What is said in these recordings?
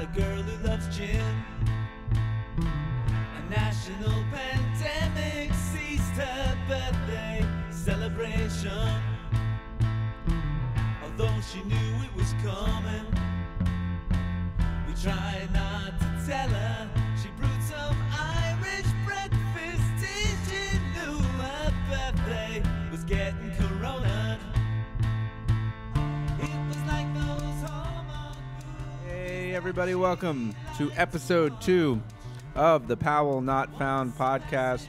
about a girl who loves gin. A national pandemic seized her birthday celebration. Although she knew it was coming, we tried not to tell her. She brewed some Irish breakfast tea. She knew her birthday was getting corona. It was like those hormone. Hey everybody, welcome to episode 2 of the Powell Not Found podcast.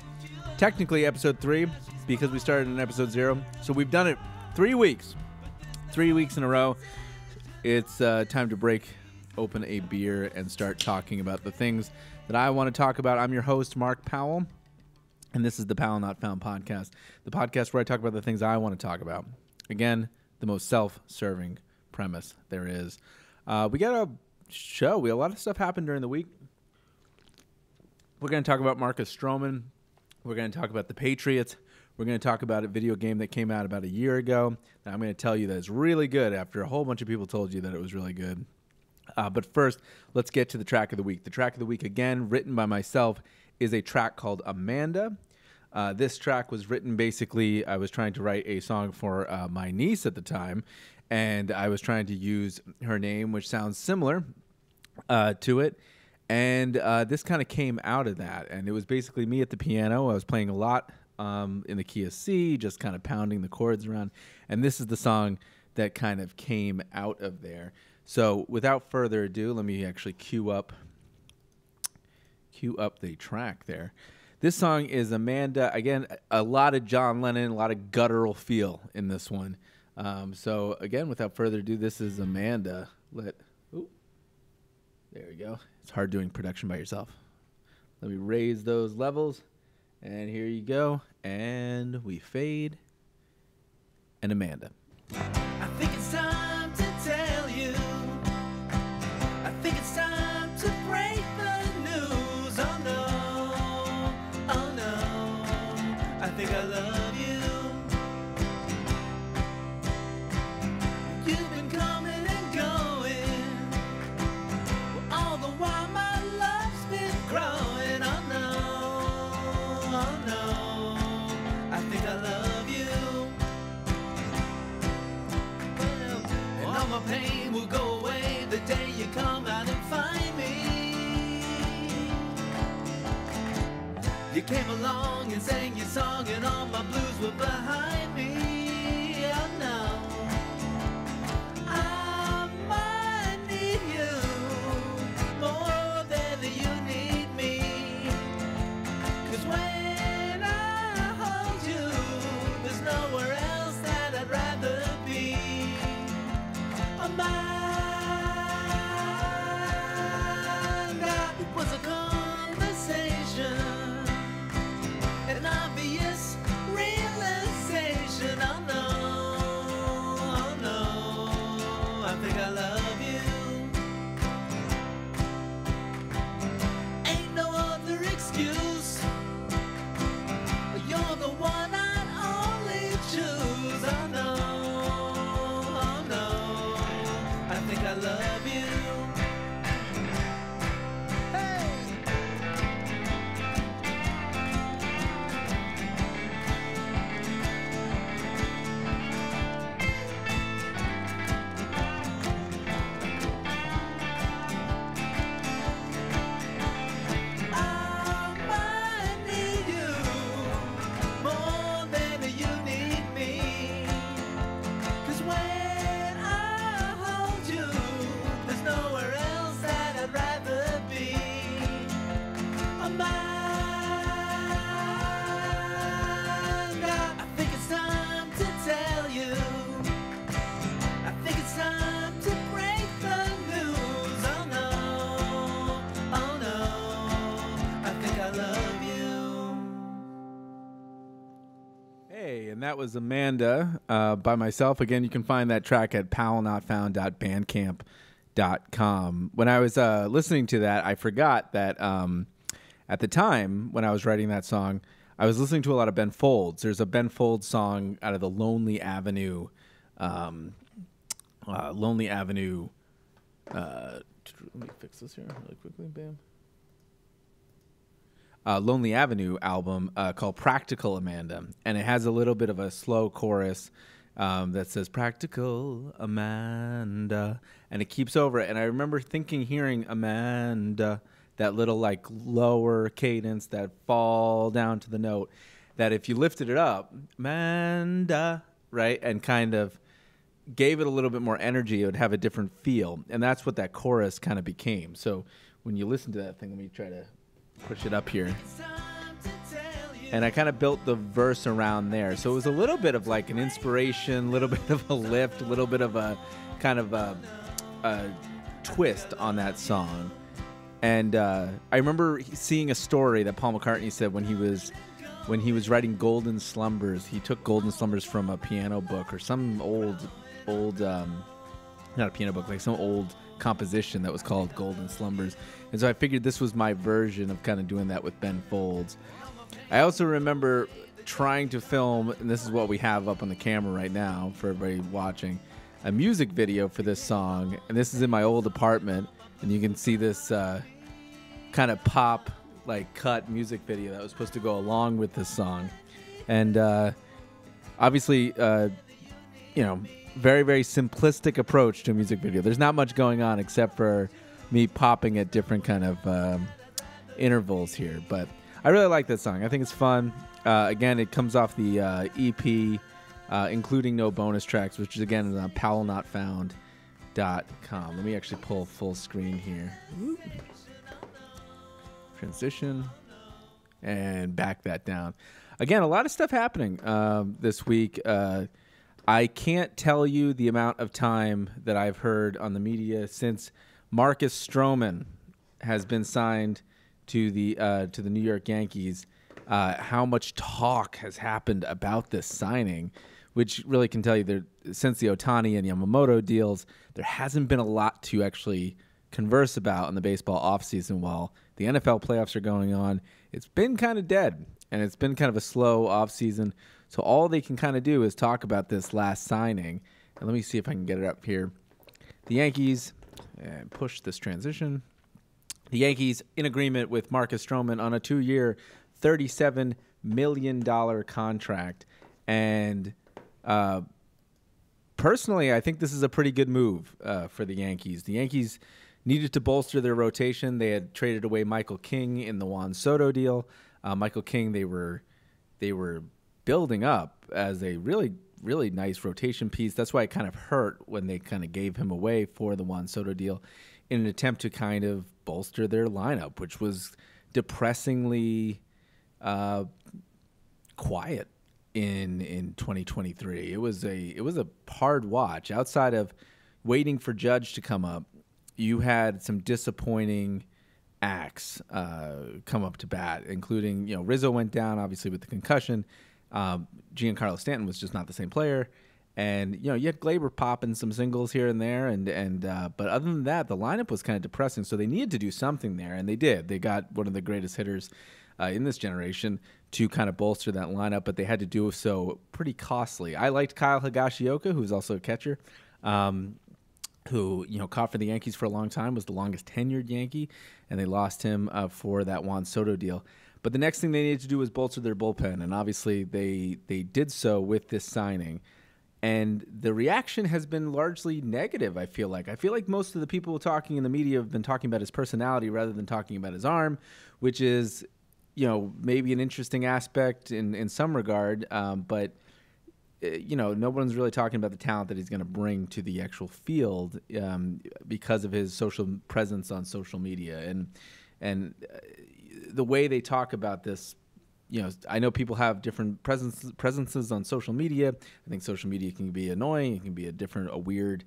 Technically episode 3 because we started in episode 0. So we've done it 3 weeks. 3 weeks in a row. It's time to break open a beer and start talking about the things that I want to talk about. I'm your host, Mark Powell, and this is the Powell Not Found podcast, the podcast where I talk about the things I want to talk about. Again, the most self-serving premise there is. We got a show. A lot of stuff happened during the week. We're going to talk about Marcus Stroman. We're going to talk about the Patriots. We're going to talk about a video game that came out about a year ago that I'm going to tell you that it's really good after a whole bunch of people told you that it was really good. But first, let's get to the track of the week. The track of the week, again, written by myself, is a track called Amanda. This track was written basically, I was trying to write a song for my niece at the time, and I was trying to use her name, which sounds similar to it. And this kind of came out of that. And it was basically me at the piano. I was playing a lot in the key of C, just kind of pounding the chords around. And this is the song that kind of came out of there. So without further ado, let me actually cue up the track there. This song is Amanda. Again, a lot of John Lennon, a lot of guttural feel in this one. So again, without further ado, this is Amanda. There we go. It's hard doing production by yourself. Let me raise those levels. And here you go. And we fade. And Amanda. I think it's time to tell you. I think it's time to break the news. Oh no, oh no. I think I love you. You've been coming and going. Well, all the while my love's been growing. Oh no, oh no. I think I love you. And all my pain will go away the day you come out and find me. You came along and sang your song and all my blues were behind me. Oh no, I might need you more than you need me. 'Cause when I hold you, there's nowhere else that I'd rather be. Amanda, it was a conversation, an obvious realization. Oh no, oh no, I think I love you. Ain't no other excuse. You're the one I'd only choose. Oh no, oh no, I think I love you. Hey! I might need you more than you need me. 'Cause when I hold you, there's nowhere else that I'd rather be. Amanda, I think it's time to tell you. I think it's time to break the news. Oh no, oh no, I think I love you. Hey, and that was Amanda by myself. Again, you can find that track at powellnotfound.bandcamp.com. When I was listening to that, I forgot that at the time when I was writing that song, I was listening to a lot of Ben Folds. There's a Ben Folds song out of the Lonely Avenue Let me fix this here really quickly. Bam. Lonely Avenue album called Practical Amanda. And it has a little bit of a slow chorus that says Practical Amanda. And it keeps over it. And I remember hearing Amanda, that little like lower cadence that fall down to the note, that if you lifted it up, Amanda, right, and kind of gave it a little bit more energy, it would have a different feel. And that's what that chorus kind of became. So when you listen to that thing, let me try to push it up here. And I kind of built the verse around there. So it was a little bit of like an inspiration, a little bit of a lift, a little bit of a kind of a twist on that song. And I remember seeing a story that Paul McCartney said when he was writing Golden Slumbers. He took Golden Slumbers from a piano book or some old not a piano book, like some old composition that was called Golden Slumbers. And so I figured this was my version of kind of doing that with Ben Folds. I also remember trying to film, and this is what we have up on the camera right now for everybody watching, a music video for this song. And this is in my old apartment, and you can see this kind of pop, like cut music video that was supposed to go along with this song. And obviously, very, very simplistic approach to a music video. There's not much going on except for me popping at different kind of intervals here. But I really like this song. I think it's fun. Again, it comes off the EP, including no bonus tracks, which is, again, on powellnotfound.com. Let me actually pull full screen here. Whoop. Transition. And back that down. Again, a lot of stuff happening this week. I can't tell you the amount of time that I've heard on the media since Marcus Stroman has been signed to the New York Yankees, how much talk has happened about this signing, which really can tell you that since the Ohtani and Yamamoto deals, there hasn't been a lot to actually converse about in the baseball offseason. While the NFL playoffs are going on, it's been kind of dead, and it's been kind of a slow offseason. So all they can kind of do is talk about this last signing. And let me see if I can get it up here. The Yankees, and push this transition. The Yankees in agreement with Marcus Stroman on a 2-year, $37 million contract. And personally, I think this is a pretty good move for the Yankees. The Yankees needed to bolster their rotation. They had traded away Michael King in the Juan Soto deal. Michael King, they were building up as a really, really nice rotation piece. That's why it kind of hurt when they kind of gave him away for the Juan Soto deal in an attempt to kind of bolster their lineup, which was depressingly quiet in 2023. It was a hard watch. Outside of waiting for Judge to come up, you had some disappointing acts come up to bat, including, Rizzo went down obviously with the concussion. Giancarlo Stanton was just not the same player, and you had Glaber popping some singles here and there, but other than that, the lineup was kind of depressing. So they needed to do something there, and they did. They got one of the greatest hitters in this generation to kind of bolster that lineup, but they had to do so pretty costly. I liked Kyle Higashioka, who's also a catcher, who caught for the Yankees for a long time, was the longest tenured Yankee, and they lost him for that Juan Soto deal. But the next thing they needed to do was bolster their bullpen, and obviously they did so with this signing. And the reaction has been largely negative, I feel like. I feel like most of the people talking in the media have been talking about his personality rather than talking about his arm, which is, maybe an interesting aspect in some regard. But, no one's really talking about the talent that he's going to bring to the actual field because of his social presence on social media. And the way they talk about this, I know people have different presences on social media. I think social media can be annoying. It can be a weird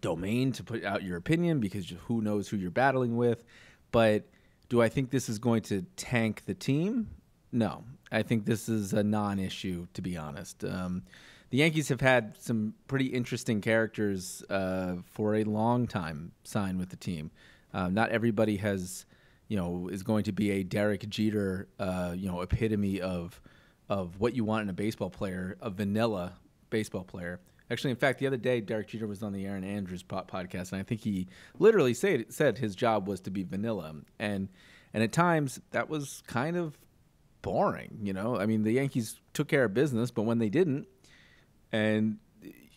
domain to put out your opinion because who knows who you're battling with. But do I think this is going to tank the team? No. I think this is a non-issue, to be honest. The Yankees have had some pretty interesting characters for a long time sign with the team. Not everybody has... is going to be a Derek Jeter, epitome of what you want in a baseball player, a vanilla baseball player. Actually, in fact, the other day, Derek Jeter was on the Aaron Andrews podcast, and I think he literally said his job was to be vanilla. And at times, that was kind of boring, you know? I mean, the Yankees took care of business, but when they didn't, and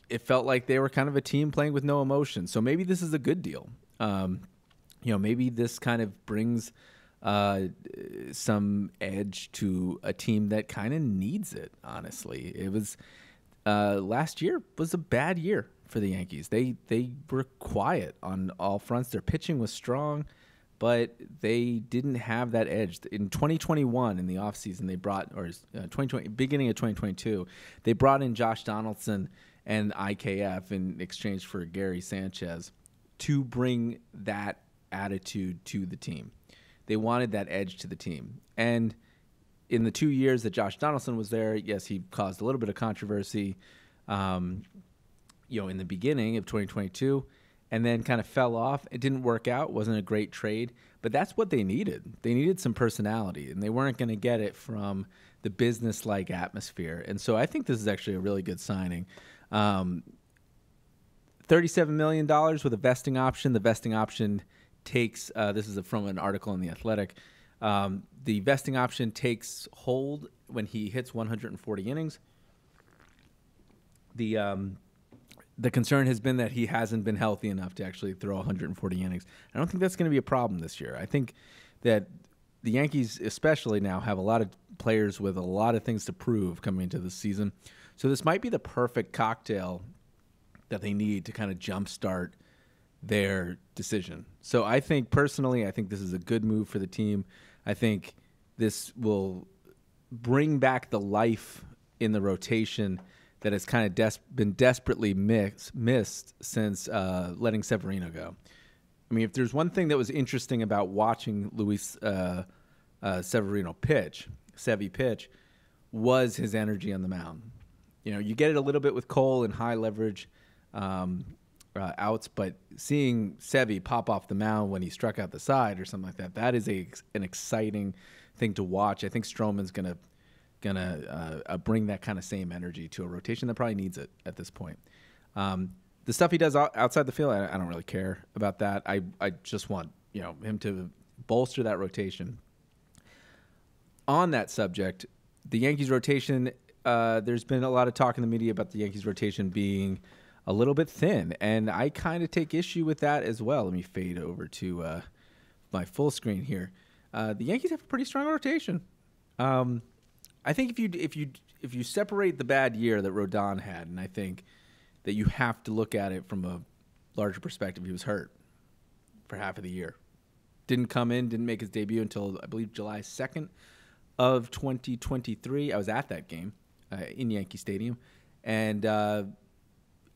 it felt like they were kind of a team playing with no emotion. So maybe this is a good deal. Maybe this kind of brings some edge to a team that kind of needs it, honestly. It was last year was a bad year for the Yankees. They were quiet on all fronts. Their pitching was strong, but they didn't have that edge. In 2021, in the offseason, they brought, or 2020, beginning of 2022, they brought in Josh Donaldson and IKF in exchange for Gary Sanchez to bring that attitude to the team. They wanted that edge to the team. And in the 2 years that Josh Donaldson was there, yes, he caused a little bit of controversy, in the beginning of 2022, and then kind of fell off. It didn't work out. Wasn't a great trade, but that's what they needed. They needed some personality, and they weren't going to get it from the business-like atmosphere. And so I think this is actually a really good signing. $37 million with a vesting option. The vesting option takes, this is from an article in The Athletic, the vesting option takes hold when he hits 140 innings. The concern has been that he hasn't been healthy enough to actually throw 140 innings. I don't think that's going to be a problem this year. I think that the Yankees especially now have a lot of players with a lot of things to prove coming into the season. So this might be the perfect cocktail that they need to kind of jumpstart their decision. So I think personally, I think this is a good move for the team. I think this will bring back the life in the rotation that has kind of been desperately missed since letting Severino go. I mean, if there's one thing that was interesting about watching Luis Severino pitch, was his energy on the mound. You know, you get it a little bit with Cole in high leverage outs, but seeing Sevy pop off the mound when he struck out the side or something like that is an exciting thing to watch. I think Stroman's gonna bring that kind of same energy to a rotation that probably needs it at this point. The stuff he does outside the field, I don't really care about that. I just want him to bolster that rotation. On that subject, the Yankees rotation, there's been a lot of talk in the media about the Yankees rotation being a little bit thin, and I kind of take issue with that as well. Let me fade over to my full screen here. The Yankees have a pretty strong rotation. I think if you separate the bad year that Rodon had, and I think that you have to look at it from a larger perspective. He was hurt for half of the year. Didn't make his debut until, I believe, July 2nd of 2023. I was at that game in Yankee Stadium, and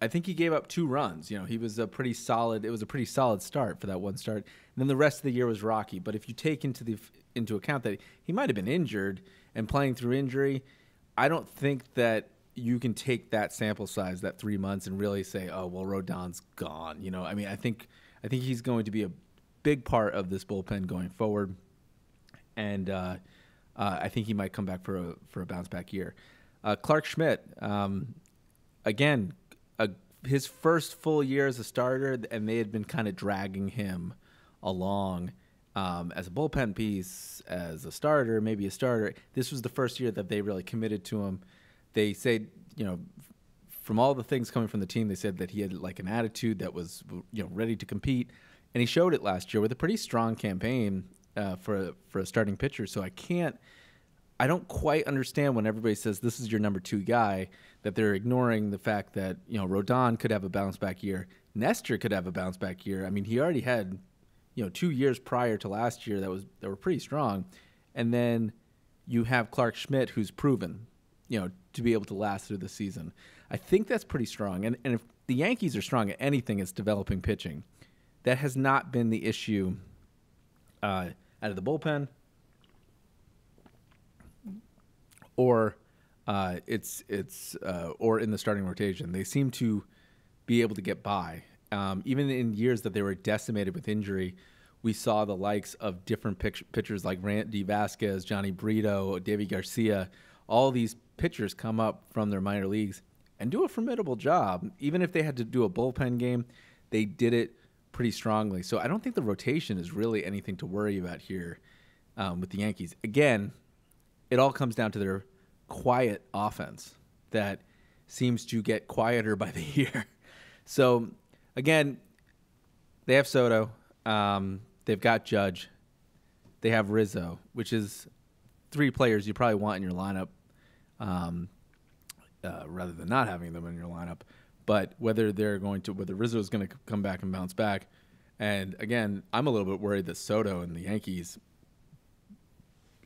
I think he gave up 2 runs. He was it was a pretty solid start for that one start. And then the rest of the year was rocky. But if you take into account that he might have been injured and playing through injury, I don't think that you can take that sample size, that 3 months, and really say, oh, well, Rodon's gone. I mean, I think he's going to be a big part of this bullpen going forward, and I think he might come back for a bounce back year. Clark Schmidt, again, his first full year as a starter, and they had been kind of dragging him along as a bullpen piece, as a starter, maybe a starter. This was the first year that they really committed to him. They said, from all the things coming from the team, they said that he had like an attitude that was, ready to compete, and he showed it last year with a pretty strong campaign for a starting pitcher. So I don't quite understand when everybody says this is your number 2 guy, that they're ignoring the fact that, Rodon could have a bounce back year. Nestor could have a bounce back year. I mean, he already had, 2 years prior to last year that were pretty strong. And then you have Clark Schmidt, who's proven, to be able to last through the season. I think that's pretty strong. And if the Yankees are strong at anything, it's developing pitching. That has not been the issue out of the bullpen, or or in the starting rotation. They seem to be able to get by. Even in years that they were decimated with injury, we saw the likes of different pitchers like Randy Vasquez, Johnny Brito, David Garcia, all these pitchers come up from their minor leagues and do a formidable job. Even if they had to do a bullpen game, they did it pretty strongly. So I don't think the rotation is really anything to worry about here with the Yankees. Again, it all comes down to their quiet offense that seems to get quieter by the year. So, again, they have Soto. They've got Judge. They have Rizzo, which is 3 players you probably want in your lineup rather than not having them in your lineup. But whether Rizzo is going to come back and bounce back. And, again, I'm a little bit worried that Soto and the Yankees,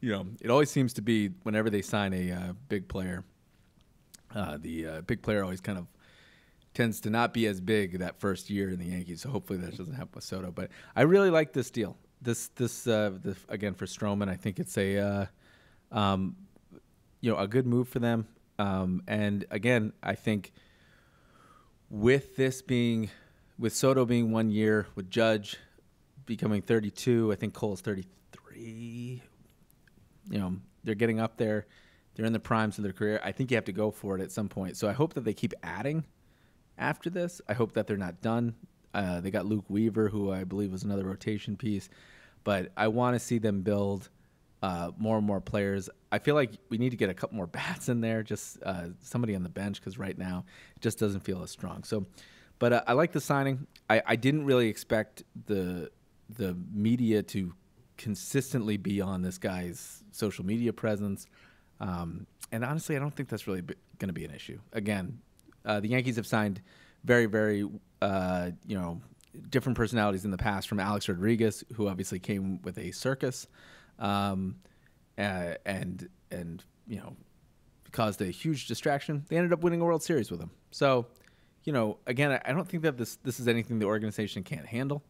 it always seems to be whenever they sign a big player, the big player always kind of tends to not be as big that first year in the Yankees. So hopefully that doesn't happen with Soto. But I really like this deal. This again for Stroman, I think it's a good move for them. And again, I think with Soto being 1 year, with Judge becoming 32, I think Cole's 33. They're getting up there. They're in the primes of their career. I think you have to go for it at some point. So I hope that they keep adding after this. I hope that they're not done. They got Luke Weaver, who I believe was another rotation piece. But I want to see them build more and more players. I feel like we need to get a couple more bats in there, just somebody on the bench, because right now it just doesn't feel as strong. So, but I like the signing. I didn't really expect the media to consistently be on this guy's social media presence. And honestly, I don't think that's really going to be an issue. Again, the Yankees have signed very, very, different personalities in the past, from Alex Rodriguez, who obviously came with a circus, and caused a huge distraction. They ended up winning a World Series with him. So, again, I don't think that this is anything the organization can't handle.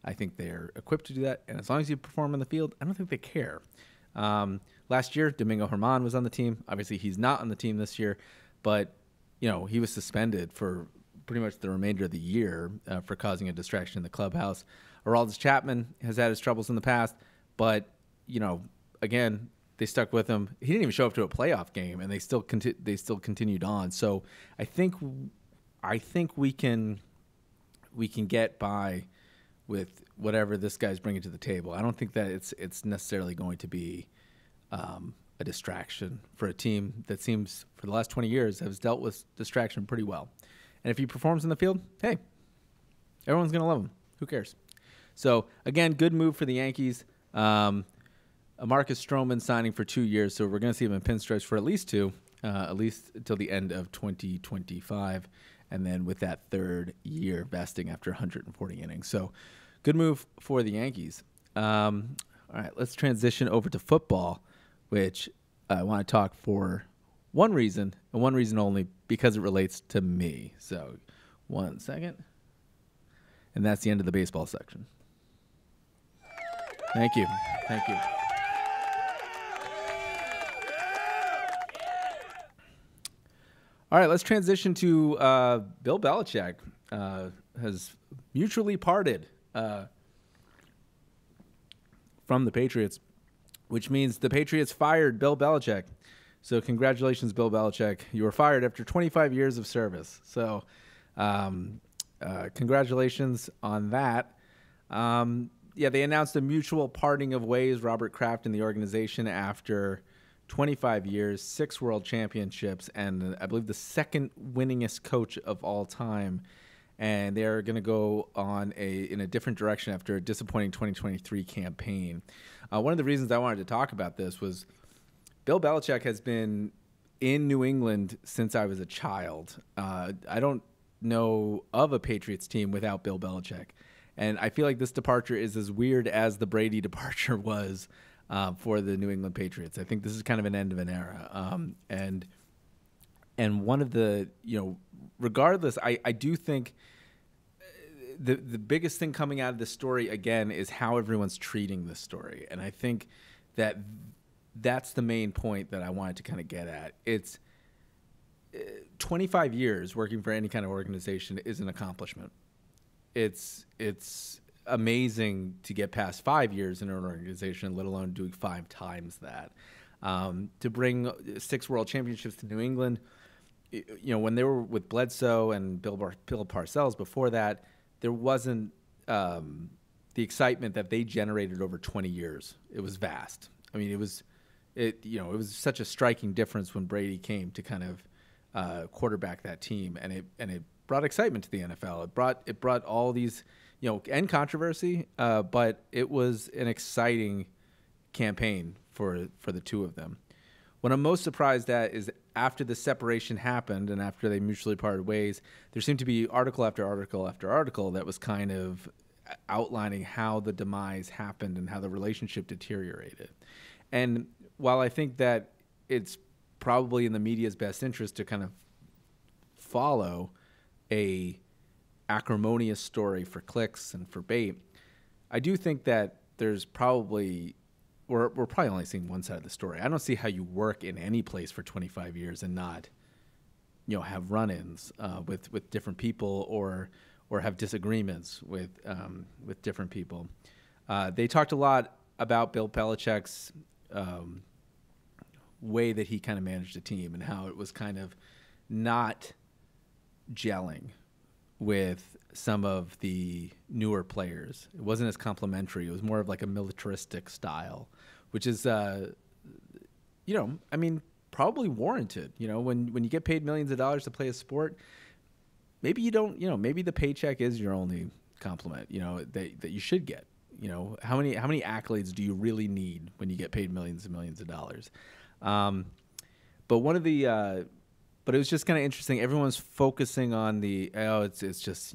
I think they're equipped to do that, and as long as you perform on the field, I don't think they care. Last year, Domingo Germán was on the team. Obviously, he's not on the team this year, but he was suspended for pretty much the remainder of the year for causing a distraction in the clubhouse. Aroldis Chapman has had his troubles in the past, but again, they stuck with him. He didn't even show up to a playoff game, and they still continued on. So I think we can get by with whatever this guy's bringing to the table. I don't think that it's necessarily going to be a distraction for a team that seems, for the last 20 years, has dealt with distraction pretty well. And if he performs in the field, hey, everyone's going to love him. Who cares? So, again, good move for the Yankees. A Marcus Stroman signing for 2 years, so we're going to see him in pinstripes for at least 2, at least until the end of 2025, and then with that third year vesting after 140 innings. So, good move for the Yankees. All right, let's transition over to football, which I want to talk for one reason, and one reason only, because it relates to me. So, 1 second. And that's the end of the baseball section. Thank you. Thank you. All right, let's transition to Bill Belichick has mutually parted from the Patriots, which means the Patriots fired Bill Belichick. So congratulations, Bill Belichick. You were fired after 25 years of service. So congratulations on that. They announced a mutual parting of ways, Robert Kraft and the organization, after 25 years, 6 world championships, and I believe the second winningest coach of all time. And they're going to go on in a different direction after a disappointing 2023 campaign. One of the reasons I wanted to talk about this was Bill Belichick has been in New England since I was a child. I don't know of a Patriots team without Bill Belichick. And I feel like this departure is as weird as the Brady departure was for the New England Patriots. I think this is kind of an end of an era. And one of the, regardless, I do think the biggest thing coming out of this story, again, is how everyone's treating this story. And I think that's the main point that I wanted to kind of get at. It's 25 years working for any kind of organization is an accomplishment. It's amazing to get past 5 years in an organization, let alone doing 5 times that. To bring 6 world championships to New England, when they were with Bledsoe and Bill Parcells before that, there wasn't the excitement that they generated over 20 years. It was vast. I mean, it was such a striking difference when Brady came to kind of quarterback that team, and it brought excitement to the NFL. It brought all these, and controversy, but it was an exciting campaign for the two of them. What I'm most surprised at is after the separation happened and after they mutually parted ways, there seemed to be article after article after article that was kind of outlining how the demise happened and how the relationship deteriorated. And while I think that it's probably in the media's best interest to kind of follow a acrimonious story for clicks and for bait, I do think that there's probably we're probably only seeing one side of the story. I don't see how you work in any place for 25 years and not, have run-ins with different people or have disagreements with different people. They talked a lot about Bill Belichick's way that he kind of managed a team and how it was kind of not gelling with some of the newer players. It wasn't as complimentary. It was more of like a militaristic style, which is, probably warranted. When you get paid millions of dollars to play a sport, maybe you don't, maybe the paycheck is your only compliment, that you should get. How many accolades do you really need when you get paid millions and millions of dollars? But it was just kind of interesting. Everyone's focusing on it's just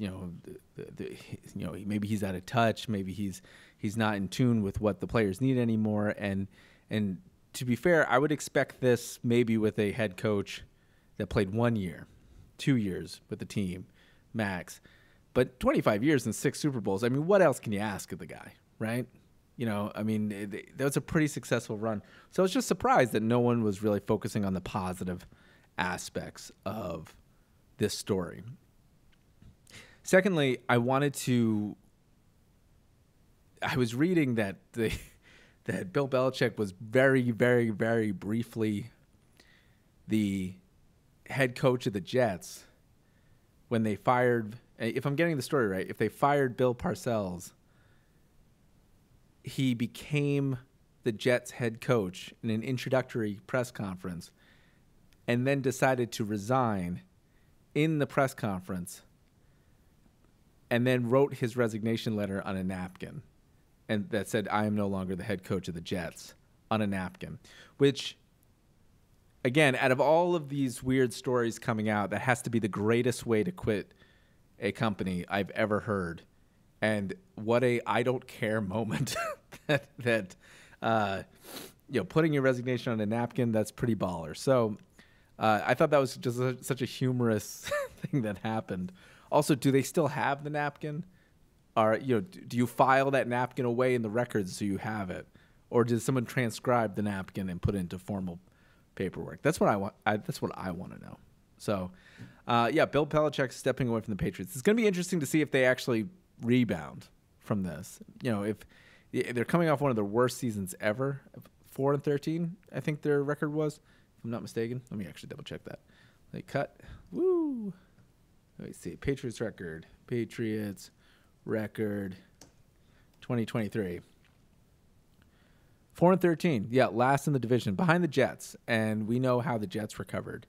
maybe he's out of touch, maybe he's not in tune with what the players need anymore. And to be fair, I would expect this maybe with a head coach that played 1 year, 2 years with the team, max. But 25 years and 6 Super Bowls. I mean, what else can you ask of the guy, right? That was a pretty successful run. So I was just surprised that no one was really focusing on the positive aspects of this story. Secondly, I was reading that that Bill Belichick was very, very, very briefly the head coach of the Jets when they fired, if I'm getting the story right, if they fired Bill Parcells, he became the Jets head coach in an introductory press conference and then decided to resign in the press conference and then wrote his resignation letter on a napkin and that said, I am no longer the head coach of the Jets, on a napkin, which, again, out of all of these weird stories coming out, that has to be the greatest way to quit a company I've ever heard. And what a I don't care moment that putting your resignation on a napkin, that's pretty baller. So I thought that was just such a humorous thing that happened. Also, do they still have the napkin? Or do you file that napkin away in the records so you have it, or does someone transcribe the napkin and put it into formal paperwork? That's what I want. That's what I want to know. So, Bill Belichick stepping away from the Patriots. It's going to be interesting to see if they actually rebound from this. If they're coming off one of their worst seasons ever, 4-13, I think their record was, if I'm not mistaken. Let me actually double check that. They cut. Woo. Let me see. Patriots record 2023. 4-13. Yeah, last in the division, behind the Jets. And we know how the Jets recovered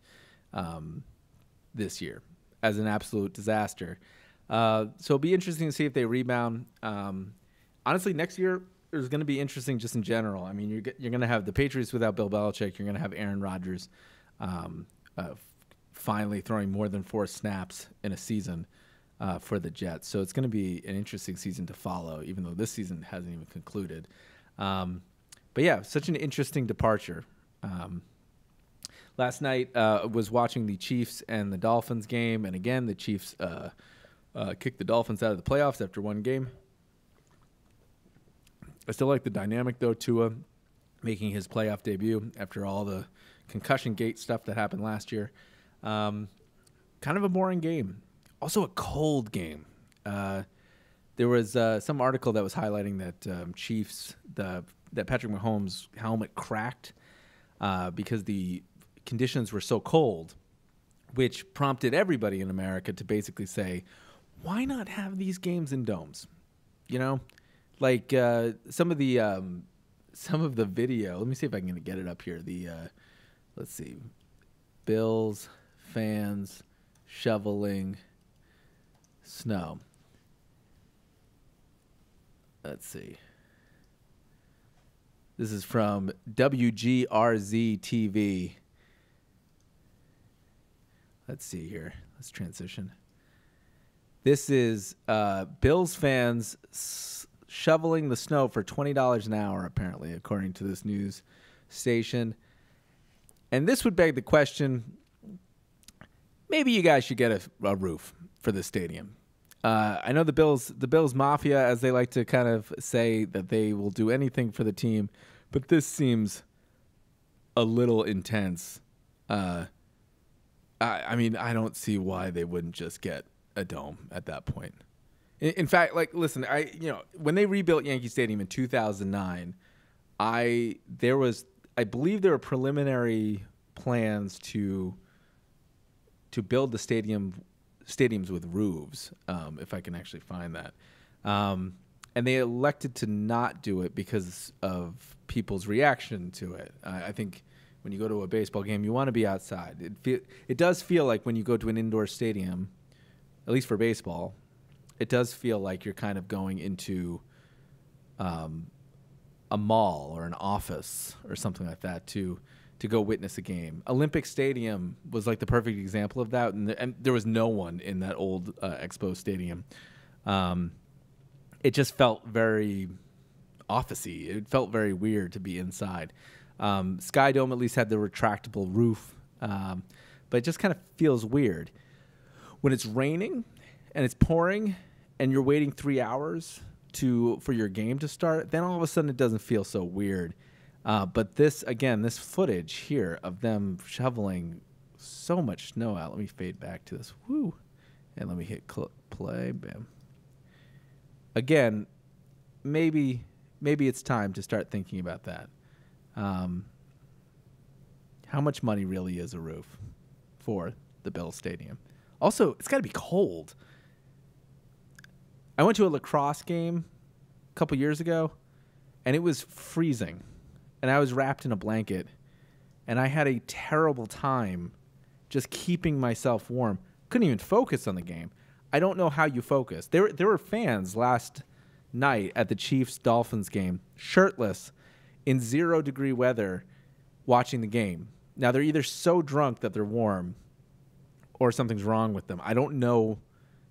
this year as an absolute disaster. So it'll be interesting to see if they rebound. Honestly, next year is going to be interesting just in general. I mean, you're going to have the Patriots without Bill Belichick. You're going to have Aaron Rodgers finally throwing more than 4 snaps in a season for the Jets. So it's going to be an interesting season to follow, even though this season hasn't even concluded. But yeah, such an interesting departure. Last night was watching the Chiefs and the Dolphins game, and again, the Chiefs kicked the Dolphins out of the playoffs after one game. I still like the dynamic, though, Tua making his playoff debut after all the concussion gate stuff that happened last year. Kind of a boring game. Also a cold game. There was some article that was highlighting that that Patrick Mahomes' helmet cracked because the conditions were so cold which prompted everybody in America to basically say, why not have these games in domes? You know, like some of the video. Let me see if I can get it up here. Let's see, Bills fans shoveling snow. Let's see. This is from WGRZ TV. Let's see here. Let's transition. This is Bills fans shoveling the snow for $20 an hour, apparently, according to this news station. And this would beg the question, maybe you guys should get a roof for the stadium. I know the Bills Mafia, as they like to kind of say, that they will do anything for the team, but this seems a little intense. I mean, I don't see why they wouldn't just get a dome at that point. In fact, like, listen, when they rebuilt Yankee Stadium in 2009, I believe there were preliminary plans to build the stadiums with roofs, if I can actually find that. And they elected to not do it because of people's reaction to it. I think when you go to a baseball game, you want to be outside. It does feel like when you go to an indoor stadium, at least for baseball, it does feel like you're kind of going into a mall or an office or something like that to go witness a game. Olympic Stadium was like the perfect example of that, and there was no one in that old Expo Stadium. It just felt very office-y. It felt very weird to be inside. Sky Dome at least had the retractable roof, but it just kind of feels weird. When it's raining and it's pouring and you're waiting 3 hours for your game to start, then all of a sudden it doesn't feel so weird. But this footage here of them shoveling so much snow out. Let me fade back to this. Woo. And let me hit play. Bam. Again, maybe it's time to start thinking about that. How much money really is a roof for the Bills Stadium? Also, it's got to be cold. I went to a lacrosse game a couple years ago, and it was freezing. And I was wrapped in a blanket, and I had a terrible time just keeping myself warm. Couldn't even focus on the game. I don't know how you focus. There were fans last night at the Chiefs-Dolphins game, shirtless, in 0-degree weather, watching the game. Now, they're either so drunk that they're warm or something's wrong with them. I don't know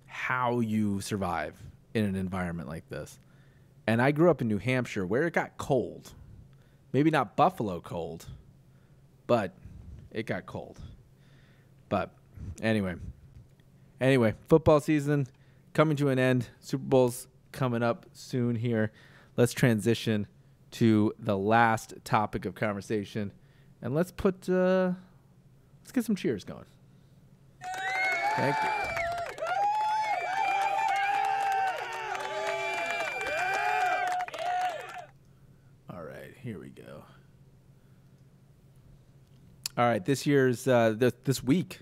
how you survive in an environment like this. And I grew up in New Hampshire where it got cold. Maybe not Buffalo cold, but it got cold. But anyway, football season coming to an end. Super Bowl's coming up soon here. Let's transition to the last topic of conversation, and let's get some cheers going. Thank you. All right, here we go. All right, this year's this week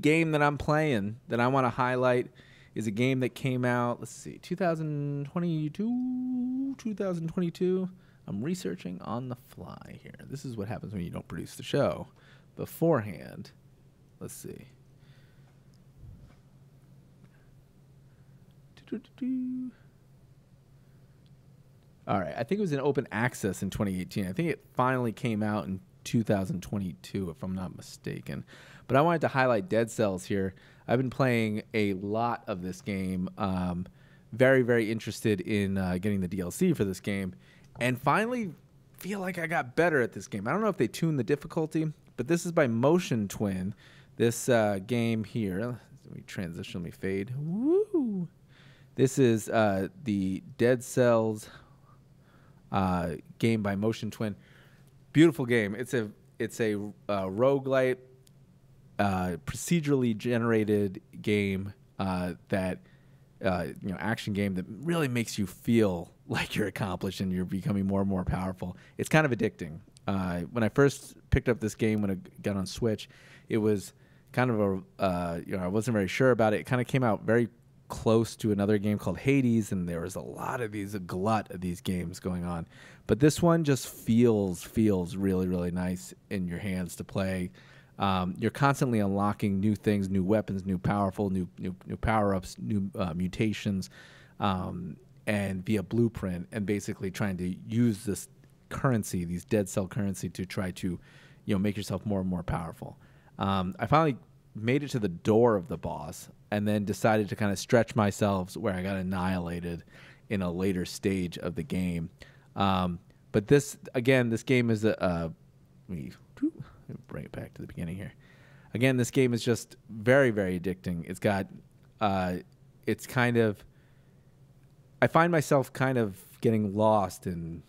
game that I'm playing that I want to highlight is a game that came out, let's see, 2022. I'm researching on the fly here. This is what happens when you don't produce the show beforehand. Let's see. All right, I think it was in open access in 2018. I think it finally came out in 2022, if I'm not mistaken. But I wanted to highlight Dead Cells here. I've been playing a lot of this game. Very, very interested in getting the DLC for this game. And finally feel like I got better at this game. I don't know if they tuned the difficulty, but this is by Motion Twin. This game here. Let me transition, let me fade. Woo! This is the Dead Cells game by Motion Twin. Beautiful game. It's a roguelite, procedurally generated game that action game that really makes you feel like you're accomplished and you're becoming more and more powerful. It's kind of addicting. When I first picked up this game when it got on Switch, it was kind of I wasn't very sure about it. It kind of came out very close to another game called Hades, and there was a glut of these games going on. But this one just feels really, really nice in your hands to play. You're constantly unlocking new things, new weapons, new powerful, new power-ups, new mutations, and via blueprint, and basically trying to use this currency, these dead cell currency, to try to, make yourself more and more powerful. I finally made it to the door of the boss, and then decided to kind of stretch myself where I got annihilated in a later stage of the game. But this game is let me bring it back to the beginning here. Again, this game is just very, very addicting. It's got, it's kind of, I find myself kind of getting lost in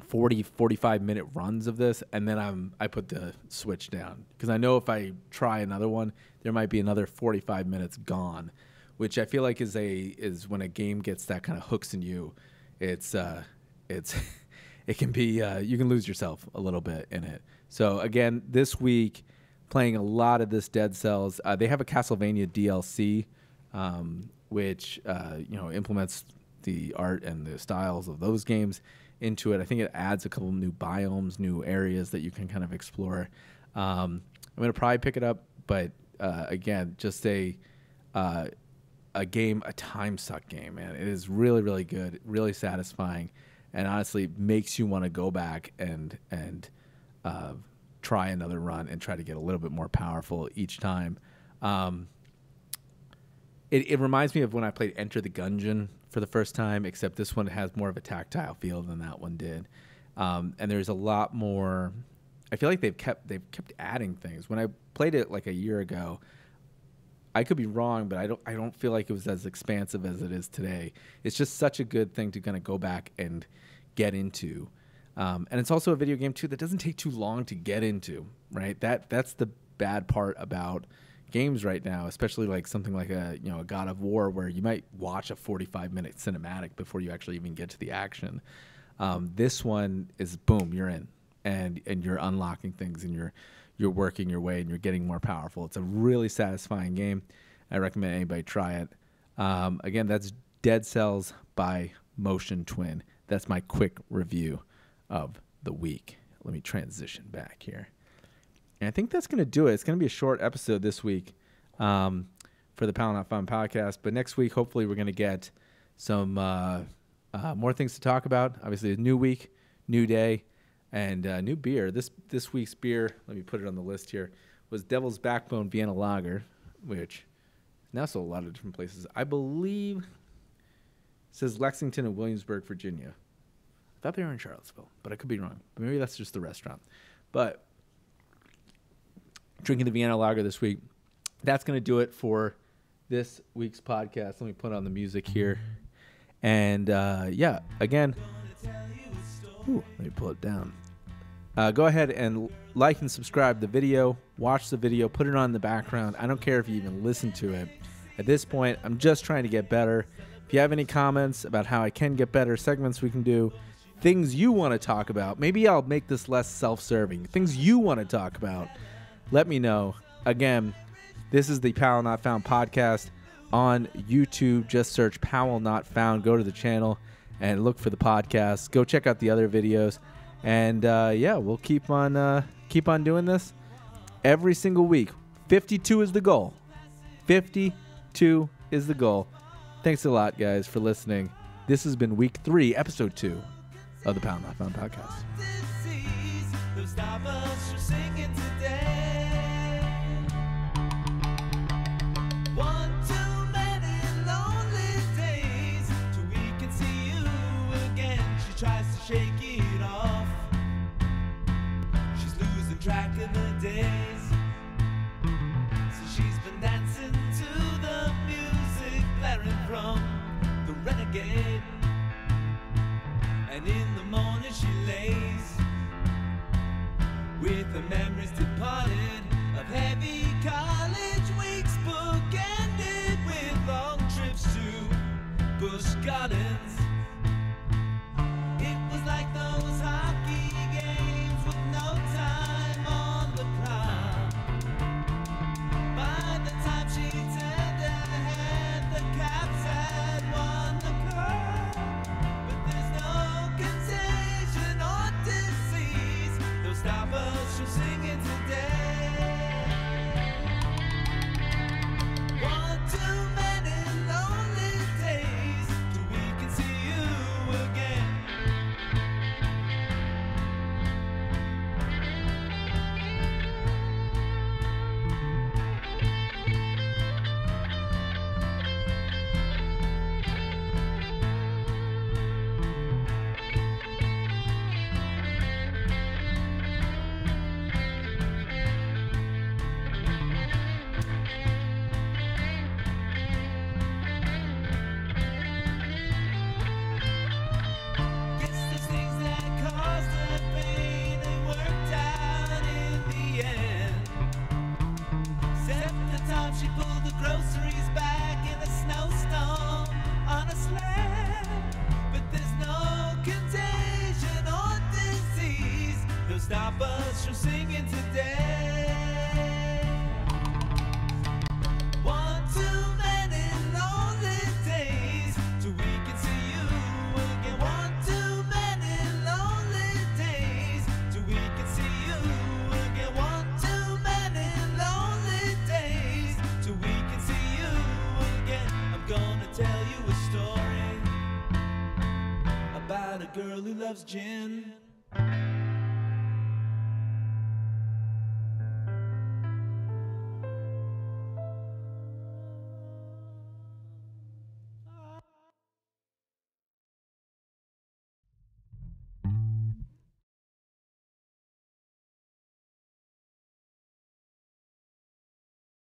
45 minute runs of this, and then I put the switch down, because I know if I try another one, there might be another 45 minutes gone, which I feel like is when a game gets that kind of hooks in you, it can be, you can lose yourself a little bit in it. So again, this week, playing a lot of this Dead Cells. They have a Castlevania DLC, which implements the art and the styles of those games into it. I think it adds a couple new biomes, new areas that you can kind of explore. I'm gonna probably pick it up, but again, just a game, a time suck game, man. It is really, really good, really satisfying, and honestly makes you want to go back and try another run and try to get a little bit more powerful each time. It reminds me of when I played Enter the Gungeon for the first time, except this one has more of a tactile feel than that one did. And there's a lot more. I feel like they've kept adding things. When I played it like a year ago, I could be wrong, but I don't feel like it was as expansive as it is today. It's just such a good thing to kind of go back and get into. And it's also a video game too that doesn't take too long to get into, right? That's the bad part about games right now, especially like something like a God of War, where you might watch a 45-minute cinematic before you actually even get to the action. This one is boom, you're in, and you're unlocking things, and you're working your way, and you're getting more powerful. It's a really satisfying game. I recommend anybody try it. Again, that's Dead Cells by Motion Twin. That's my quick review of the week. Let me transition back here. And I think that's going to do it. It's going to be a short episode this week for the Powell Not Found podcast. But next week, hopefully, we're going to get some more things to talk about. Obviously, a new week, new day, and new beer. This week's beer, let me put it on the list here, was Devil's Backbone Vienna Lager, which now sold a lot of different places. I believe it says Lexington and Williamsburg, Virginia. I thought they were in Charlottesville, but I could be wrong. Maybe that's just the restaurant. But drinking the Vienna Lager this week. That's going to do it for this week's podcast. Let me put on the music here. And, again, let me pull it down. Go ahead and like and subscribe the video. Watch the video. Put it on in the background. I don't care if you even listen to it. At this point, I'm just trying to get better. If you have any comments about how I can get better, segments we can do, things you want to talk about, maybe I'll make this less self-serving. Things you want to talk about, let me know. Again, this is the Powell Not Found podcast on YouTube. Just search Powell Not Found. Go to the channel and look for the podcast. Go check out the other videos. And, we'll keep on doing this every single week. 52 is the goal. 52 is the goal. Thanks a lot, guys, for listening. This has been week 3, episode 2 of the Powell Not Found podcast. Tries to shake it off. She's losing track of the days. So she's been dancing to the music blaring from the Renegade. And in the morning she lays with the memories departed of heavy college weeks, bookended with long trips to Busch Gardens. Like those hockey games with no time on the clock. singing today. One too many lonely days till we can see you again. Guess those things that caused the pain, they worked out in the end. Except the time she pulled the groceries back in the snowstorm on a sled. But there's no contagion or disease that'll stop us from singing today. One too many lonely days till we can see you again. One too many lonely days till we can see you again. One too many lonely days till we can see you again. I'm gonna tell you a story about a girl who loves gin.